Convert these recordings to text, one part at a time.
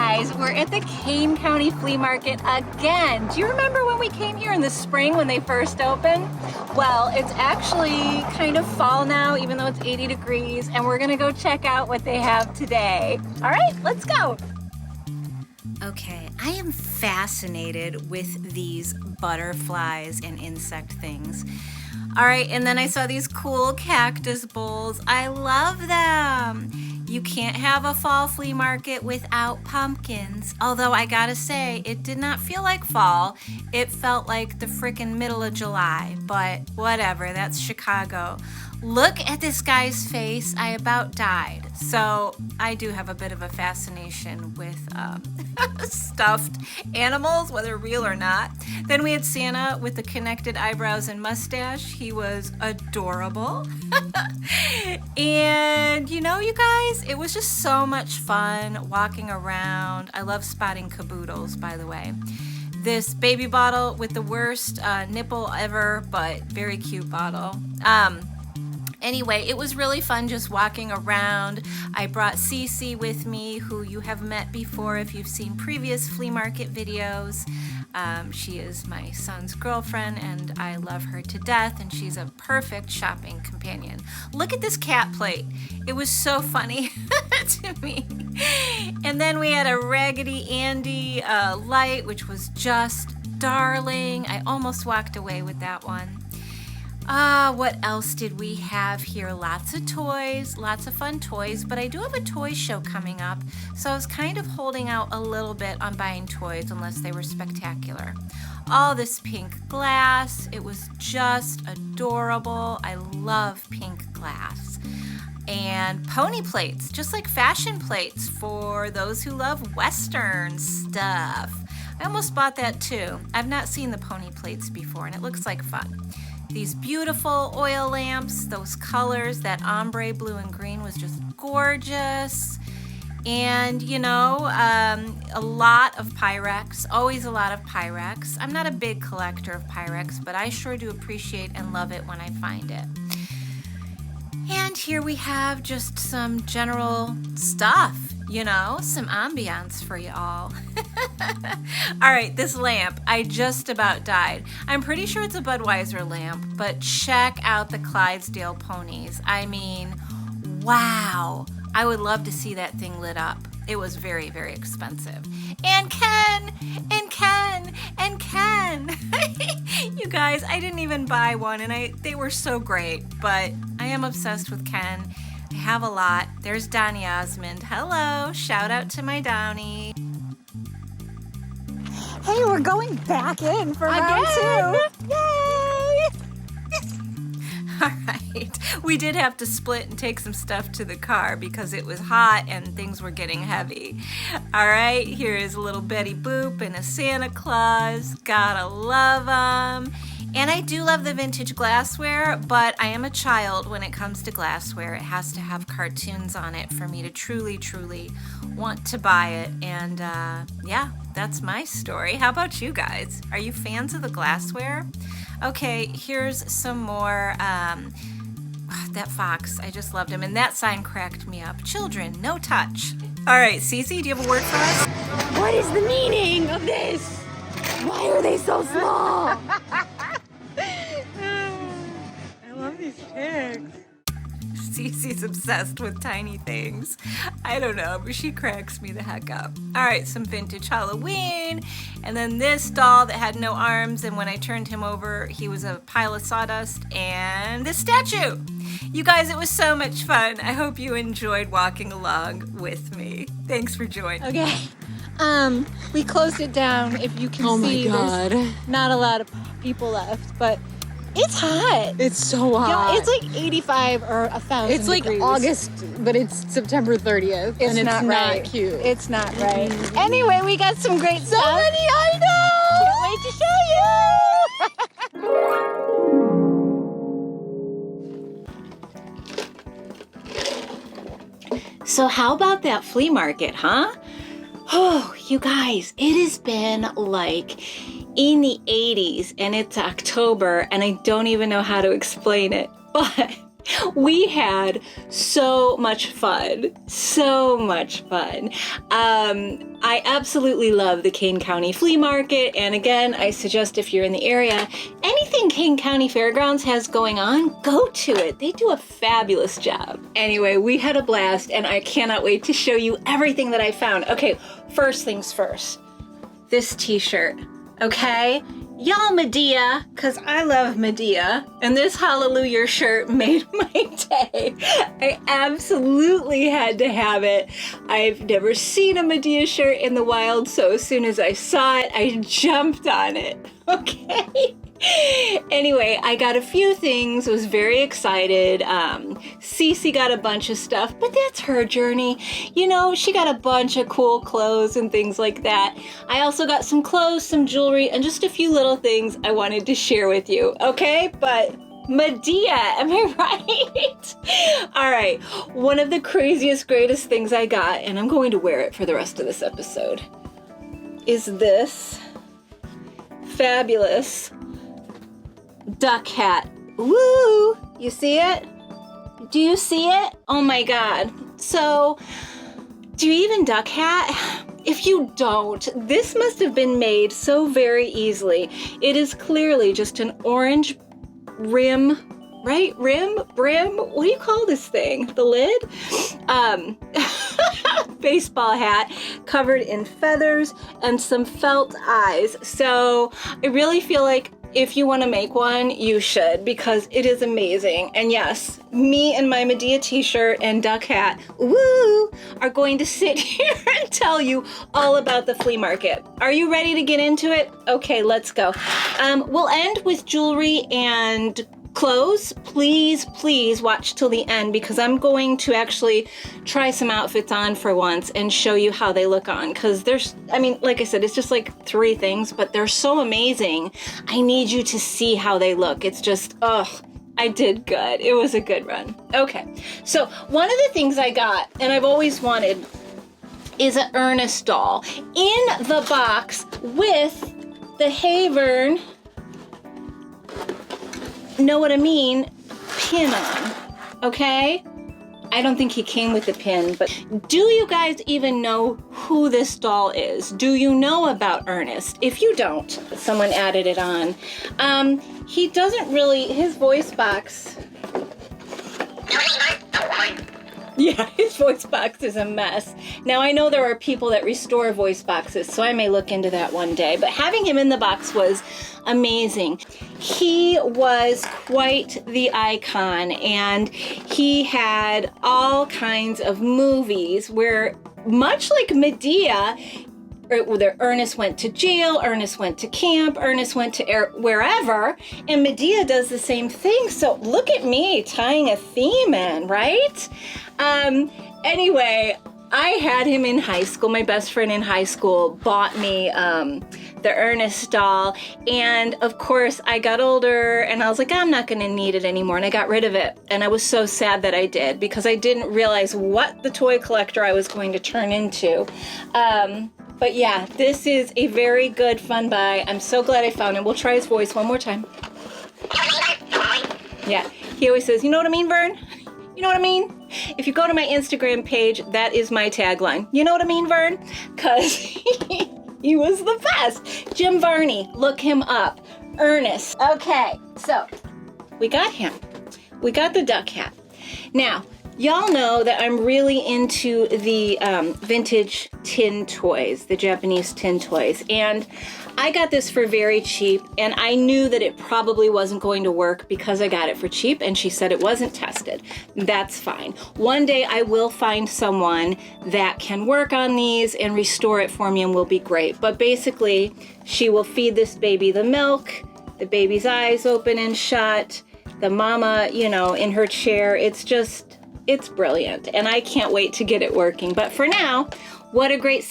guys, we're at the Kane County Flea Market again. Do you remember when we came here in the spring when they first opened? Well, it's actually kind of fall now, even though it's 80 degrees, and we're gonna go check out what they have today. All right, let's go. Okay, I am fascinated with these butterflies and insect things. All right, and then I saw these cool cactus bowls. I love them. You can't have a fall flea market without pumpkins. Although I gotta say, it did not feel like fall. It felt like the frickin' middle of July, but whatever, that's Chicago. Look at this guy's face. I about died. So I do have a bit of a fascination with stuffed animals, whether real or not. Then we had Santa with the connected eyebrows and mustache. He was adorable. And you know, you guys, it was just so much fun walking around. I love spotting caboodles, by the way. This baby bottle with the worst nipple ever, but very cute bottle. Anyway, it was really fun just walking around. I brought Cece with me, who you have met before if you've seen previous flea market videos. She is my son's girlfriend, and I love her to death, and she's a perfect shopping companion. Look at this cat plate. It was so funny to me. And then we had a Raggedy Andy light, which was just darling. I almost walked away with that one. What else did we have here? Lots of toys, lots of fun toys, but I do have a toy show coming up, so I was kind of holding out a little bit on buying toys unless they were spectacular. All this pink glass, it was just adorable. I love pink glass. And pony plates, just like fashion plates for those who love Western stuff. I almost bought that too. I've not seen the pony plates before, and it looks like fun. These beautiful oil lamps, those colors, that ombre blue and green was just gorgeous. And you know, a lot of Pyrex, always a lot of Pyrex. I'm not a big collector of Pyrex, but I sure do appreciate and love it when I find it. And here we have just some general stuff, you know, some ambiance for you all. All right, this lamp, I just about died. I'm pretty sure it's a Budweiser lamp, but check out the Clydesdale ponies. I mean, wow. I would love to see that thing lit up. It was very, very expensive. And Ken, and Ken, and Ken. You guys, I didn't even buy one, and they were so great, but I am obsessed with Ken. I have a lot. There's Donny Osmond. Hello, shout out to my Downy. Hey, we're going back in for round two. Yay! All right, we did have to split and take some stuff to the car because it was hot and things were getting heavy. All right, here is a little Betty Boop and a Santa Claus. Gotta love them. And I do love the vintage glassware, but I am a child when it comes to glassware. It has to have cartoons on it for me to truly, truly want to buy it. And yeah, that's my story. How about you guys? Are you fans of the glassware? Okay, here's some more. That fox, I just loved him. And that sign cracked me up. Children, no touch. All right, Cece, do you have a word for us? What is the meaning of this? Why are they so small? I love these pigs. Cece's obsessed with tiny things. I don't know, but she cracks me the heck up. All right, some vintage Halloween. And then this doll that had no arms, and when I turned him over, he was a pile of sawdust. And this statue. You guys, it was so much fun. I hope you enjoyed walking along with me. Thanks for joining. Okay. We closed it down. If you can see, there's not a lot of people left, but it's hot. It's so hot. Yeah, it's like 85 or 1,000 It's like degrees. August, but it's September 30th. It's and it's not right. cute. It's not right. Anyway, we got some great stuff. So many items! Can't wait to show you. So how about that flea market, huh? Oh, you guys, it has been like in the 80s and it's October and I don't even know how to explain it, but We had so much fun. So much fun. I absolutely love the Kane County Flea Market. And again, I suggest if you're in the area, anything Kane County Fairgrounds has going on, go to it. They do a fabulous job. Anyway, we had a blast and I cannot wait to show you everything that I found. Okay, first things first. This t-shirt, okay? Y'all Medea, because I love Medea, and this Hallelujah shirt made my day. I absolutely had to have it. I've never seen a Medea shirt in the wild, so as soon as I saw it, I jumped on it, okay? Anyway, I got a few things, was very excited. Cece got a bunch of stuff, but that's her journey. You know, she got a bunch of cool clothes and things like that. I also got some clothes, some jewelry, and just a few little things I wanted to share with you, okay? But Medea, am I right? All right, one of the craziest, greatest things I got, and I'm going to wear it for the rest of this episode, is this fabulous duck hat. Woo! You see it? Do you see it? Oh my God. So, do you even duck hat? If you don't, this must have been made so very easily. It is clearly just an orange rim, right? Brim? What do you call this thing? The lid? Baseball hat covered in feathers and some felt eyes. So I really feel like if you want to make one, you should, because it is amazing. And yes, me and my Medea t-shirt and duck hat, woo, are going to sit here and tell you all about the flea market. Are you ready to get into it? Okay, let's go. We'll end with jewelry and clothes. Please watch till the end, because I'm going to actually try some outfits on for once and show you how they look on, because there's, I mean, like I said, it's just like 3 things, but they're so amazing. I need you to see how they look. It's just, I did good. It was a good run. Okay, so one of the things I got, and I've always wanted, is an Ernest doll in the box with the Havern, know what I mean, pin on, okay? I don't think he came with the pin, but do you guys even know who this doll is? Do you know about Ernest? If you don't, someone added it on. He doesn't really, his voice box, yeah, his voice box is a mess. Now, I know there are people that restore voice boxes, so I may look into that one day, but having him in the box was amazing. He was quite the icon, and he had all kinds of movies where, much like Medea, whether Ernest went to jail, Ernest went to camp, Ernest went to wherever, and Medea does the same thing. So look at me tying a theme in, right? Anyway, I had him in high school. My best friend in high school bought me the Ernest doll, and of course I got older and I was like, I'm not gonna need it anymore, and I got rid of it. And I was so sad that I did, because I didn't realize what the toy collector I was going to turn into. But yeah, this is a very good fun buy. I'm so glad I found him. We'll try his voice one more time. Yeah, he always says, you know what I mean, Vern? You know what I mean? If you go to my Instagram page, that is my tagline. You know what I mean, Vern? Because he was the best. Jim Varney, look him up. Ernest. Okay, so we got him. We got the duck hat. Now, y'all know that I'm really into the vintage tin toys, the Japanese tin toys, and I got this for very cheap, and I knew that it probably wasn't going to work because I got it for cheap, and she said it wasn't tested. That's fine. One day I will find someone that can work on these and restore it for me, and will be great. But basically, she will feed this baby the milk, the baby's eyes open and shut, the mama, you know, in her chair. It's brilliant, and I can't wait to get it working. But for now, what a great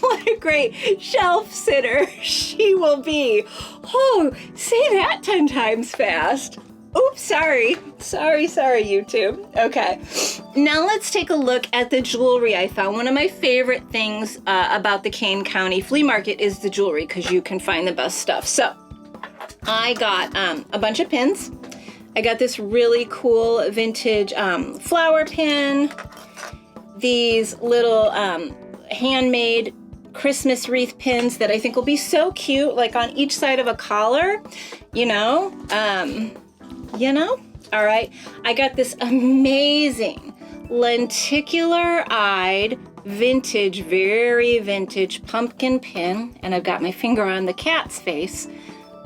what a great shelf sitter she will be. Oh, say that 10 times fast. Oops, sorry, YouTube. Okay, now let's take a look at the jewelry I found. One of my favorite things about the Kane County Flea Market is the jewelry, because you can find the best stuff. So, I got a bunch of pins. I got this really cool vintage flower pin, these little handmade Christmas wreath pins that I think will be so cute, like on each side of a collar, you know. All right, I got this amazing lenticular-eyed vintage, very vintage pumpkin pin, and I've got my finger on the cat's face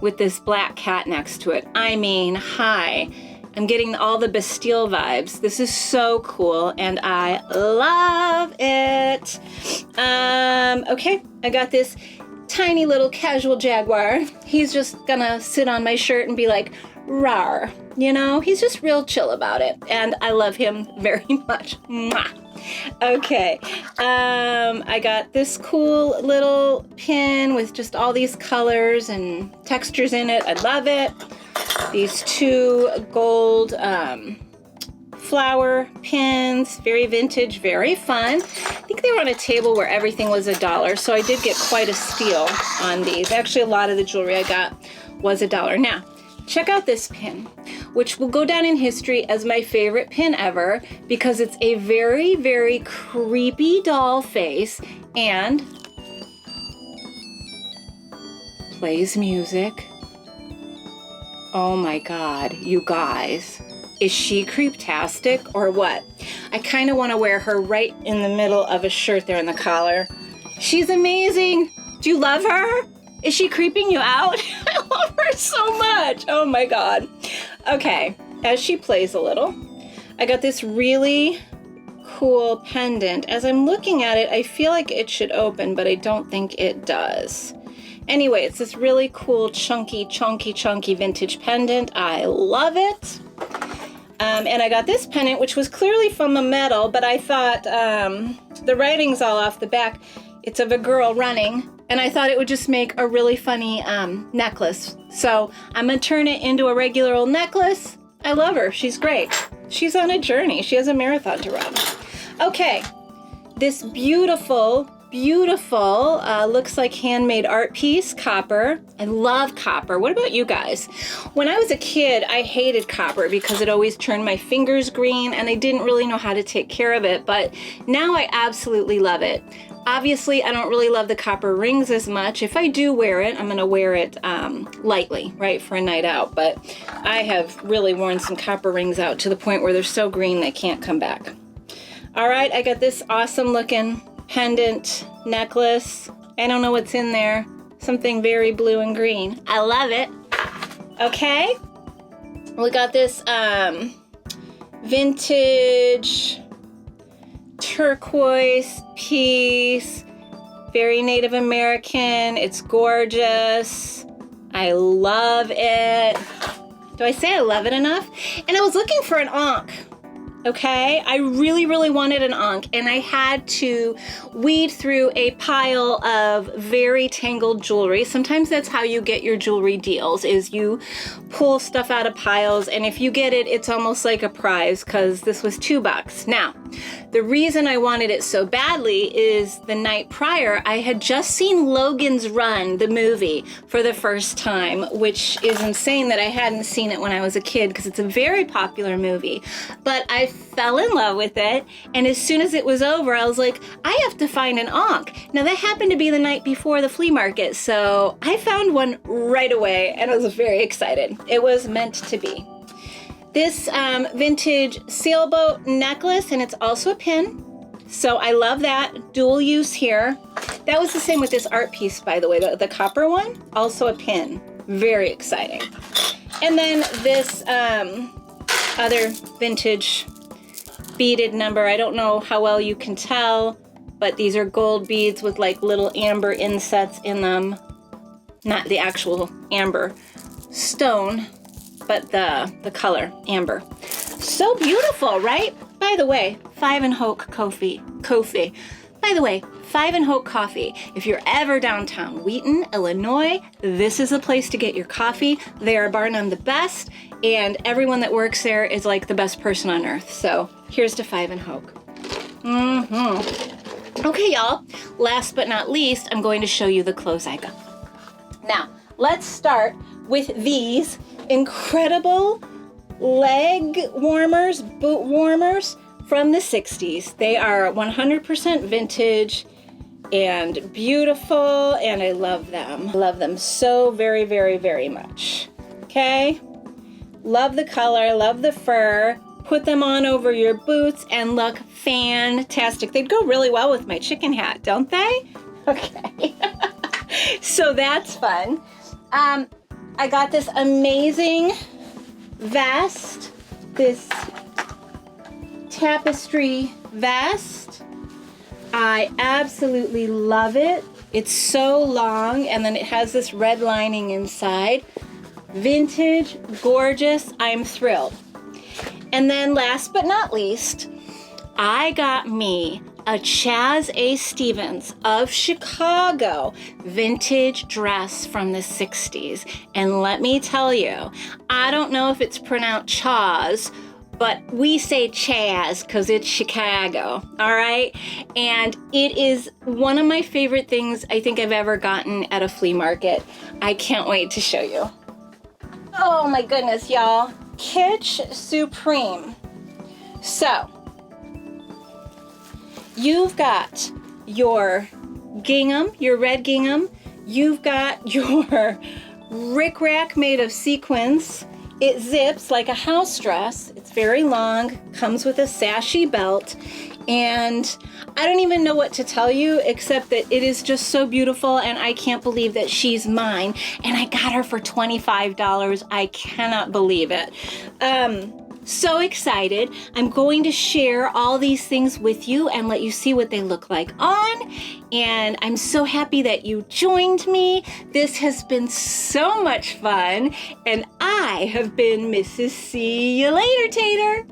with this black cat next to it. I mean, hi. I'm getting all the Bastille vibes. This is so cool, and I love it. Okay, I got this tiny little casual jaguar. He's just gonna sit on my shirt and be like, rawr. You know, he's just real chill about it, and I love him very much. Mwah. Okay, I got this cool little pin with just all these colors and textures in it. I love it. These two gold flower pins, very vintage, very fun. I think they were on a table where everything was $1, so I did get quite a steal on these. Actually, a lot of the jewelry I got was $1. Now, check out this pin, which will go down in history as my favorite pin ever because it's a very, very creepy doll face and plays music. Oh my God, you guys. Is she creeptastic or what? I kind of want to wear her right in the middle of a shirt there in the collar. She's amazing. Do you love her? Is she creeping you out? I love her so much. Oh my God. Okay, as she plays a little, I got this really cool pendant. As I'm looking at it, I feel like it should open, but I don't think it does. Anyway, it's this really cool, chunky vintage pendant. I love it. And I got this pendant, which was clearly from a metal, but I thought the writing's all off the back. It's of a girl running, and I thought it would just make a really funny necklace. So I'm gonna turn it into a regular old necklace. I love her, she's great. She's on a journey, she has a marathon to run. Okay, this beautiful, looks like handmade art piece, copper. I love copper. What about you guys? When I was a kid, I hated copper because it always turned my fingers green and I didn't really know how to take care of it, but now I absolutely love it. Obviously, I don't really love the copper rings as much. If I do wear it, I'm gonna wear it lightly, right, for a night out, but I have really worn some copper rings out to the point where they're so green they can't come back. All right, I got this awesome looking pendant necklace. I don't know what's in there. Something very blue and green. I love it. Okay. We got this vintage turquoise piece. Very Native American. It's gorgeous. I love it. Do I say I love it enough? And I was looking for an ankh. Okay, I really wanted an ankh, and I had to weed through a pile of very tangled jewelry. Sometimes that's how you get your jewelry deals, is you pull stuff out of piles, and if you get it, it's almost like a prize, because this was $2. Now, the reason I wanted it so badly is the night prior, I had just seen Logan's Run, the movie, for the first time, which is insane that I hadn't seen it when I was a kid, because it's a very popular movie. But I fell in love with it, and as soon as it was over, I was like, I have to find an ankh. Now, that happened to be the night before the flea market, so I found one right away, and I was very excited. It was meant to be. This vintage sailboat necklace, and it's also a pin, so I love that. Dual use here. That was the same with this art piece, by the way, the copper one, also a pin. Very exciting. And then this other vintage beaded number. I don't know how well you can tell, but these are gold beads with like little amber insets in them. Not the actual amber stone, but the color, amber. So beautiful, right? By the way, 5 and Hoke coffee. By the way, 5 and Hoke coffee. If you're ever downtown Wheaton, Illinois, this is the place to get your coffee. They are bar none the best, and everyone that works there is like the best person on earth. So here's to 5 and Hoke. Okay, y'all. Last but not least, I'm going to show you the clothes I got. Now, let's start with these incredible leg warmers, boot warmers from the 60s. They are 100% vintage and beautiful, and I love them. I love them so very, very, very much. Okay? Love the color, love the fur. Put them on over your boots and look fantastic. They'd go really well with my chicken hat, don't they? Okay. So that's fun. I got this amazing vest, this tapestry vest. I absolutely love it. It's so long, and then it has this red lining inside. Vintage, gorgeous, I'm thrilled. And then last but not least, I got me a Chaz A. Stevens of Chicago vintage dress from the 60s. And let me tell you, I don't know if it's pronounced Chaz, but we say Chaz because it's Chicago, all right? And it is one of my favorite things I think I've ever gotten at a flea market. I can't wait to show you. Oh my goodness, y'all. Kitsch Supreme. So, you've got your gingham, your red gingham. You've got your rickrack made of sequins. It zips like a house dress. It's very long, comes with a sashy belt, and I don't even know what to tell you except that it is just so beautiful, and I can't believe that she's mine, and I got her for $25. I cannot believe it. So excited. I'm going to share all these things with you and let you see what they look like on. And I'm so happy that you joined me. This has been so much fun. And I have been Mrs. See You Later Tater.